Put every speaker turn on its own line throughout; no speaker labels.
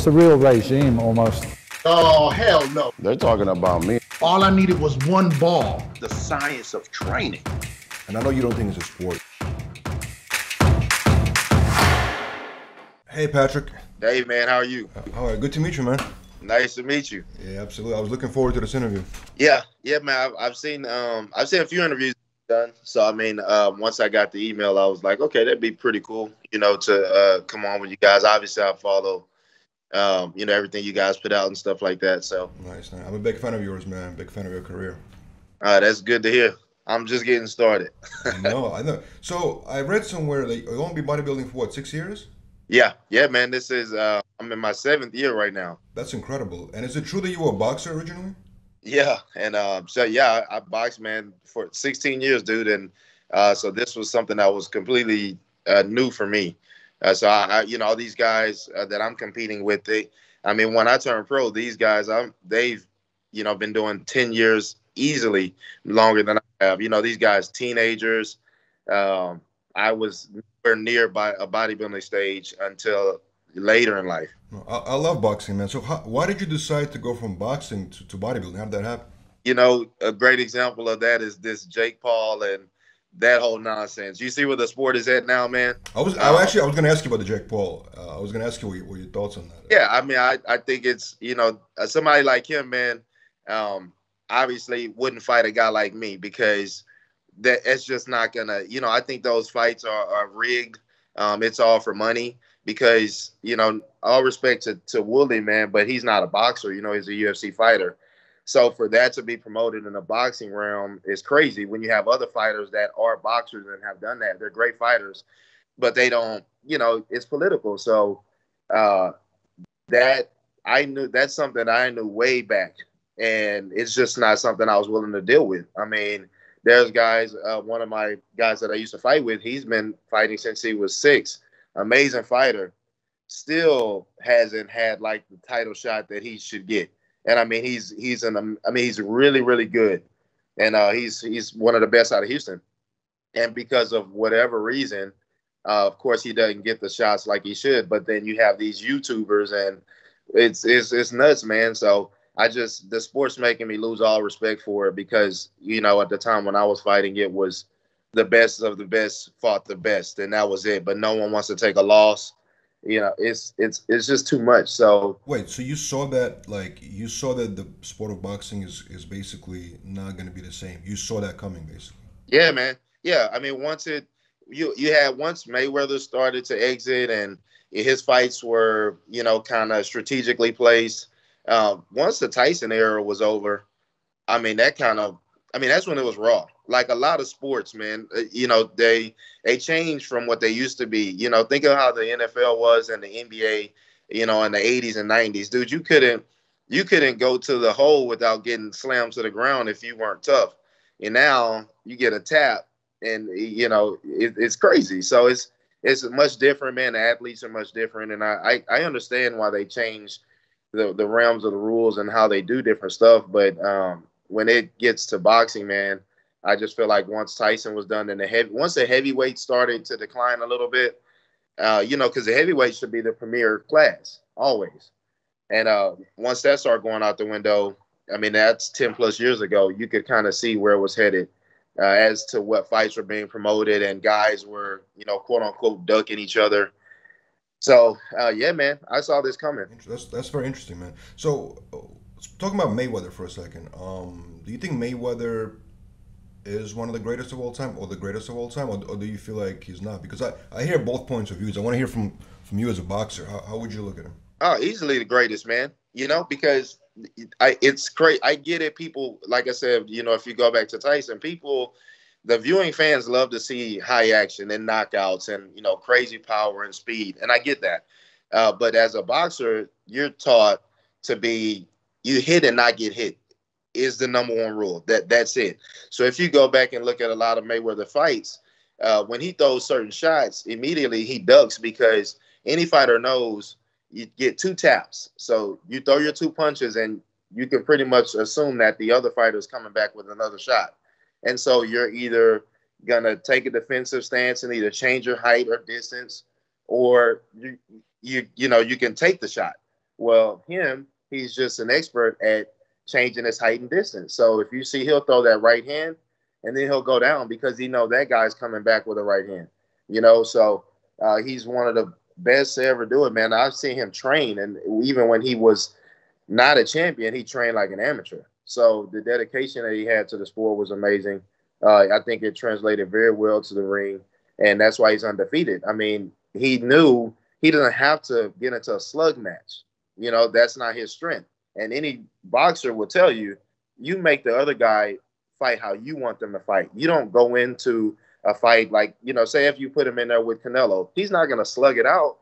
It's a real regime almost.
Oh, hell no.
They're talking about me.
All I needed was one ball.
The science of training.
And I know you don't think it's a sport. Hey, Patrick.
Hey, man, how are you?
All right, good to meet you, man.
Nice to meet you.
Yeah, absolutely. I was looking forward to this interview.
Yeah, man. I've seen a few interviews done. So I mean, once I got the email, I was like, okay, that'd be pretty cool, to come on with you guys. Obviously, I follow, everything you guys put out and stuff like that. So
Nice. I'm a big fan of yours, man. Big fan of your career.
That's good to hear. I'm just getting started.
I know. So I read somewhere that you're going to be bodybuilding for what, 6 years?
Yeah, man. This is I'm in my 7th year right now.
That's incredible. And is it true that you were a boxer originally?
Yeah, and I boxed, man, for 16 years, dude, and so this was something that was completely new for me. So I all these guys that I'm competing with, when I turned pro, these guys, they've been doing 10 years easily, longer than I have. These guys, teenagers. I was nowhere near by a bodybuilding stage until later in life.
I love boxing, man. So why did you decide to go from boxing to bodybuilding? How did that happen?
A great example of that is this Jake Paul and that whole nonsense. You see where the sport is at now, man?
I was going to ask you about the Jake Paul. I was going to ask you what your thoughts on that.
Yeah, I think it's, somebody like him, man, obviously wouldn't fight a guy like me because it's just not going to, I think those fights are rigged. It's all for money because, all respect to Woolley, man, but he's not a boxer. He's a UFC fighter. So for that to be promoted in the boxing realm is crazy when you have other fighters that are boxers and have done that. They're great fighters, but they don't, it's political. So that's something I knew way back, and it's just not something I was willing to deal with. There's guys, one of my guys that I used to fight with, he's been fighting since he was 6. Amazing fighter. Still hasn't had like the title shot that he should get. And he's really, really good. And he's one of the best out of Houston. And because of whatever reason, of course he doesn't get the shots like he should. But then you have these YouTubers and it's nuts, man. So the sport's making me lose all respect for it because, at the time when I was fighting, it was the best of the best fought the best, and that was it. But no one wants to take a loss. It's just too much. So
wait, so you saw that the sport of boxing is basically not going to be the same. You saw that coming, basically.
Yeah, man. Yeah, once once Mayweather started to exit and his fights were kind of strategically placed. Once the Tyson era was over, that's when it was raw. Like a lot of sports, man, they changed from what they used to be. Think of how the NFL was and the NBA, in the 80s and 90s. Dude, you couldn't go to the hole without getting slammed to the ground if you weren't tough. And now you get a tap and, it's crazy. So it's much different, man. The athletes are much different. And I understand why they changed the realms of the rules and how they do different stuff. But when it gets to boxing, man, I just feel like once Tyson was done and once the heavyweight started to decline a little bit, because the heavyweight should be the premier class always. And once that started going out the window, that's 10 plus years ago, you could kind of see where it was headed as to what fights were being promoted and guys were, quote unquote, ducking each other. So, yeah, man, I saw this coming.
That's very interesting, man. So, talking about Mayweather for a second, do you think Mayweather is one of the greatest of all time or the greatest of all time, or do you feel like he's not? Because I hear both points of views. I want to hear from you as a boxer. How would you look at him?
Oh, easily the greatest, man. Because it's crazy. I get it. People, like I said, if you go back to Tyson, the viewing fans love to see high action and knockouts and, crazy power and speed. And I get that. But as a boxer, you're taught to be, you hit and not get hit is the number one rule. That's it. So if you go back and look at a lot of Mayweather fights, when he throws certain shots, immediately he ducks because any fighter knows you get 2 taps. So you throw your 2 punches and you can pretty much assume that the other fighter is coming back with another shot. And so you're either going to take a defensive stance and either change your height or distance, or you can take the shot. Well, he's just an expert at changing his height and distance. So if you see, he'll throw that right hand and then he'll go down because he know that guy's coming back with a right hand. So he's one of the best to ever do it, man. I've seen him train, and even when he was not a champion, he trained like an amateur. So the dedication that he had to the sport was amazing. I think it translated very well to the ring, and that's why he's undefeated. I mean, he knew he doesn't have to get into a slug match. That's not his strength. And any boxer will tell you, you make the other guy fight how you want them to fight. You don't go into a fight like, say if you put him in there with Canelo, he's not going to slug it out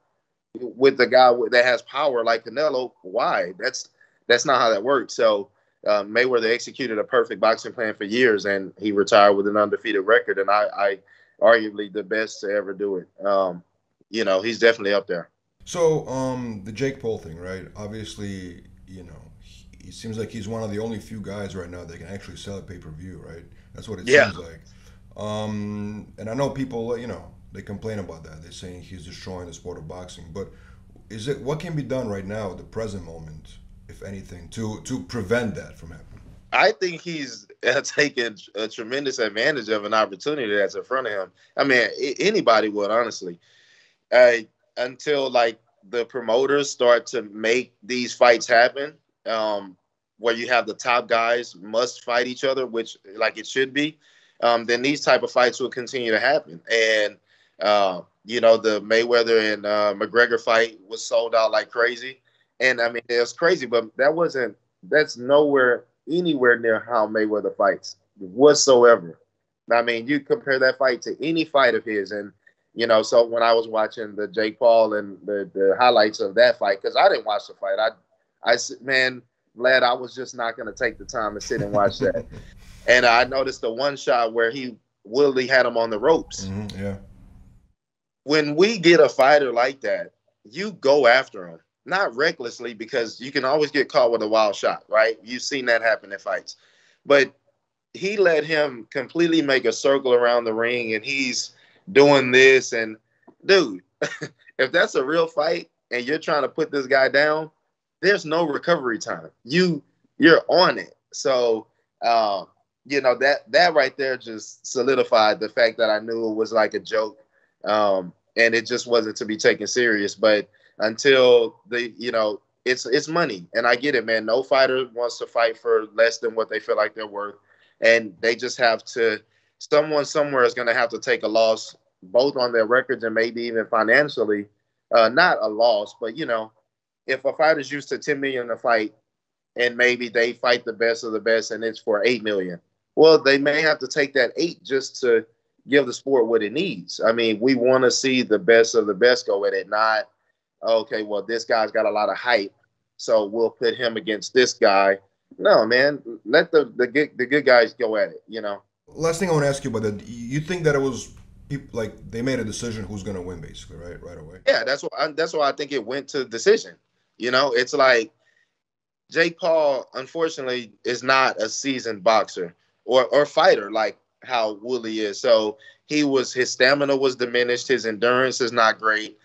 with the guy that has power like Canelo. Why? That's not how that works. So Mayweather executed a perfect boxing plan for years, and he retired with an undefeated record. And I arguably the best to ever do it. He's definitely up there.
So, the Jake Paul thing, right? Obviously, he seems like he's one of the only few guys right now that can actually sell a pay-per-view, right? That's what it seems like. And I know people, they complain about that. They're saying he's destroying the sport of boxing. But what can be done right now at the present moment, if anything, to prevent that from happening?
I think he's taking a tremendous advantage of an opportunity that's in front of him. I mean, anybody would, honestly. Until like the promoters start to make these fights happen, where you have the top guys must fight each other, which like it should be, then these type of fights will continue to happen. And the Mayweather and McGregor fight was sold out like crazy, and I mean it was crazy, but that's anywhere near how Mayweather fights whatsoever. I mean, you compare that fight to any fight of his, and so when I was watching the Jake Paul and the highlights of that fight, because I didn't watch the fight, man, Vlad, I was just not going to take the time to sit and watch that. And I noticed the one shot where Willie had him on the ropes.
Mm-hmm, yeah.
When we get a fighter like that, you go after him, not recklessly, because you can always get caught with a wild shot, right? You've seen that happen in fights. But he let him completely make a circle around the ring, and he's doing this. And dude, if that's a real fight and you're trying to put this guy down, there's no recovery time. You're on it. So that right there just solidified the fact that I knew it was like a joke, and it just wasn't to be taken serious. But until it's money, and I get it, man. No fighter wants to fight for less than what they feel like they're worth, and they just have to. Someone somewhere is going to have to take a loss, both on their records and maybe even financially. Not a loss, but if a fighter's used to $10 million a fight, and maybe they fight the best of the best, and it's for $8 million, well, they may have to take that 8 just to give the sport what it needs. I mean, we want to see the best of the best go at it, not okay. Well, this guy's got a lot of hype, so we'll put him against this guy. No, man, let the good guys go at it.
Last thing I want to ask you about that, you think that it was like they made a decision who's going to win, basically, right away?
Yeah, that's why I think it went to decision. It's like Jake Paul, unfortunately, is not a seasoned boxer or fighter like how Willie is. So his stamina was diminished. His endurance is not great.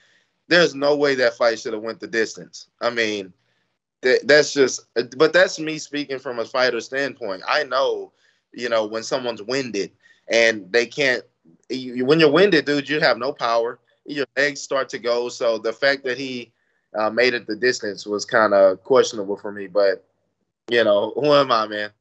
There's no way that fight should have went the distance. I mean, but that's me speaking from a fighter standpoint. I know, when someone's winded and they can't, when you're winded, dude, you have no power. Your legs start to go. So the fact that he made it the distance was kind of questionable for me. But, who am I, man?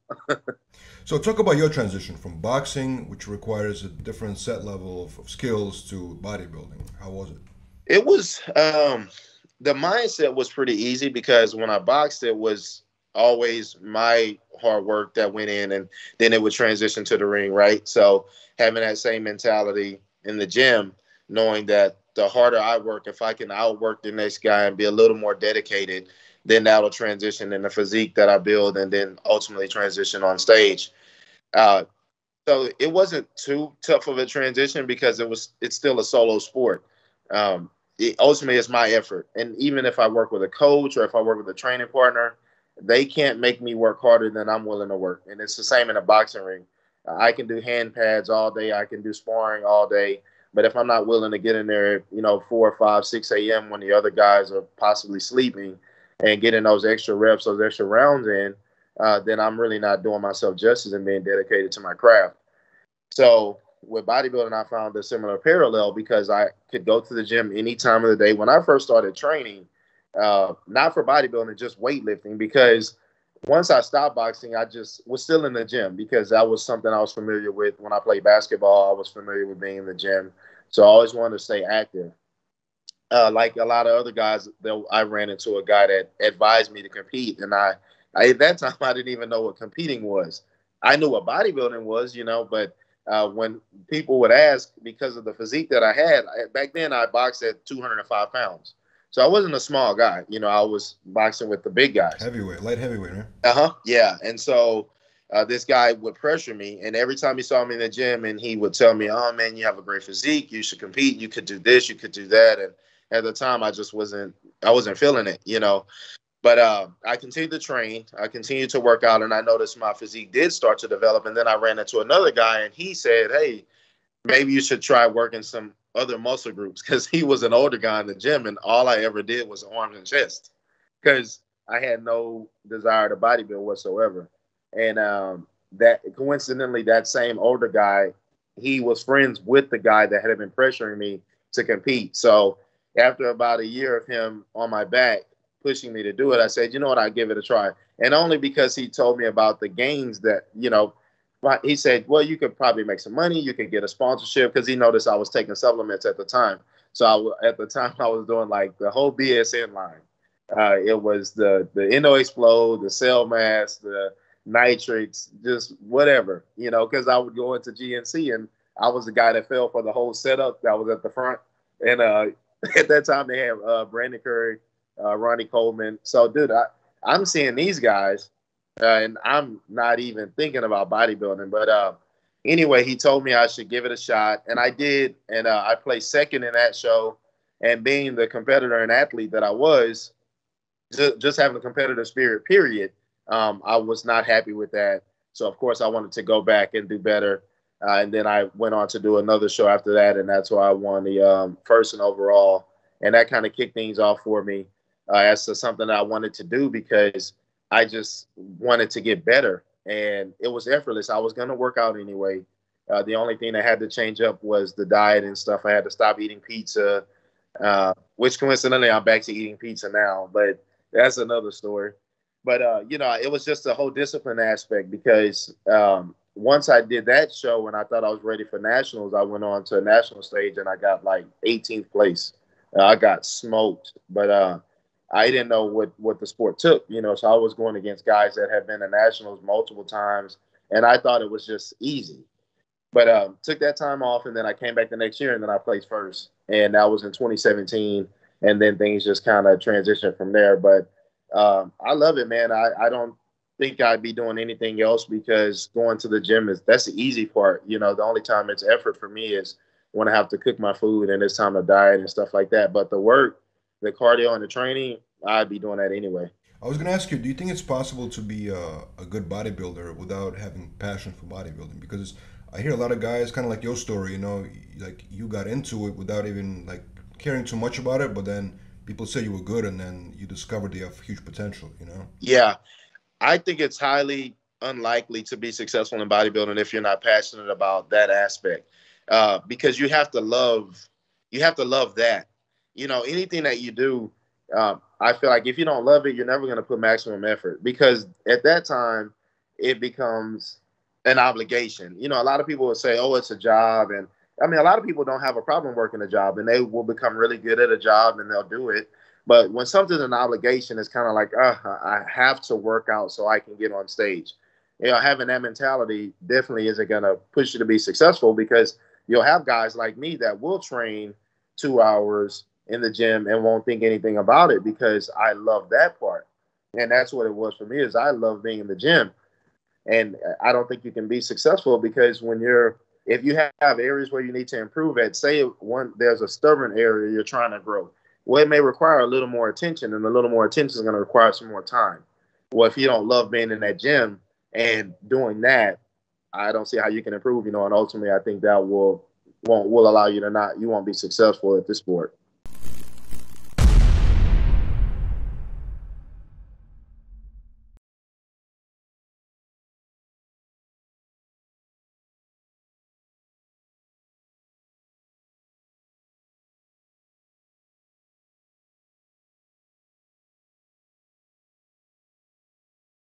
So talk about your transition from boxing, which requires a different set level of skills, to bodybuilding. How was it?
It was, the mindset was pretty easy because when I boxed, it was always my hard work that went in, and then it would transition to the ring, right? So having that same mentality in the gym, knowing that the harder I work, if I can outwork the next guy and be a little more dedicated, then that'll transition in the physique that I build and then ultimately transition on stage. So it wasn't too tough of a transition because it's still a solo sport. Ultimately, it's my effort. And even if I work with a coach or if I work with a training partner, they can't make me work harder than I'm willing to work. And it's the same in a boxing ring. I can do hand pads all day. I can do sparring all day. But if I'm not willing to get in there, 4 or 5, 6 a.m. when the other guys are possibly sleeping, and getting those extra reps, those extra rounds in, then I'm really not doing myself justice and being dedicated to my craft. So with bodybuilding, I found a similar parallel because I could go to the gym any time of the day. When I first started training, not for bodybuilding, just weightlifting, because once I stopped boxing, I just was still in the gym because that was something I was familiar with. When I played basketball, I was familiar with being in the gym. So I always wanted to stay active. Like a lot of other guys, I ran into a guy that advised me to compete, and I at that time I didn't even know what competing was. I knew what bodybuilding was, but when people would ask, because of the physique that I had back then, I boxed at 205 pounds, so I wasn't a small guy. I was boxing with the big guys.
Heavyweight, light heavyweight, right?
Yeah, and so. This guy would pressure me, and every time he saw me in the gym, and he would tell me, "Oh man, you have a great physique. You should compete. You could do this. You could do that." And at the time, I just wasn't. I wasn't feeling it. But I continued to train. I continued to work out, and I noticed my physique did start to develop. And then I ran into another guy, and he said, "Hey, maybe you should try working some other muscle groups," because he was an older guy in the gym, and all I ever did was arms and chest, because I had no desire to bodybuild whatsoever. And that coincidentally, that same older guy, he was friends with the guy that had been pressuring me to compete. So after about a year of him on my back pushing me to do it, I said, you know what, I'll give it a try. And only because he told me about the gains that, he said, well, you could probably make some money. You could get a sponsorship, because he noticed I was taking supplements at the time. So at the time I was doing like the whole BSN line. It was the Endo Explode, the Cell Mass, the nitrics, just whatever, because I would go into GNC, and I was the guy that fell for the whole setup that was at the front. And at that time, they had Brandon Curry, Ronnie Coleman. So, dude, I'm seeing these guys, and I'm not even thinking about bodybuilding. But anyway, he told me I should give it a shot, and I did. And I placed second in that show. And being the competitor and athlete that I was, just having a competitive spirit, period, I was not happy with that. So, of course, I wanted to go back and do better. And then I went on to do another show after that, and that's why I won the first and overall. And that kind of kicked things off for me as to something that I wanted to do, because I just wanted to get better. And it was effortless. I was going to work out anyway. The only thing that had to change up was the diet and stuff. I had to stop eating pizza, which coincidentally I'm back to eating pizza now, but that's another story. But, it was just a whole discipline aspect, because once I did that show and I thought I was ready for nationals, I went on to a national stage and I got like 18th place. I got smoked, but I didn't know what the sport took, so I was going against guys that had been to nationals multiple times, and I thought it was just easy. But took that time off, and then I came back the next year, and then I placed first, and that was in 2017, and then things just kind of transitioned from there. But I love it, man. I don't think I'd be doing anything else, because going to the gym that's the easy part. The only time it's effort for me is when I have to cook my food and it's time to diet and stuff like that. But the work, the cardio, and the training, I'd be doing that anyway.
I was gonna ask you, do you think it's possible to be a good bodybuilder without having passion for bodybuilding? Because I hear a lot of guys, kind of like your story, like you got into it without even like caring too much about it, but then people say you were good, and then you discovered you have huge potential.
Yeah, I think it's highly unlikely to be successful in bodybuilding if you're not passionate about that aspect, because you have to love that. Anything that you do, I feel like if you don't love it, you're never going to put maximum effort, because at that time it becomes an obligation. A lot of people will say, "Oh, it's a job," and I mean, a lot of people don't have a problem working a job, and they will become really good at a job and they'll do it. But when something's an obligation, it's kind of like, I have to work out so I can get on stage. Having that mentality definitely isn't going to push you to be successful, because you'll have guys like me that will train 2 hours in the gym and won't think anything about it, because I love that part. And that's what it was for me, is I love being in the gym. And I don't think you can be successful, because if you have areas where you need to improve at, say there's a stubborn area you're trying to grow. Well, it may require a little more attention, and a little more attention is going to require some more time. Well, if you don't love being in that gym and doing that, I don't see how you can improve, and ultimately I think that will allow you to you won't be successful at this sport.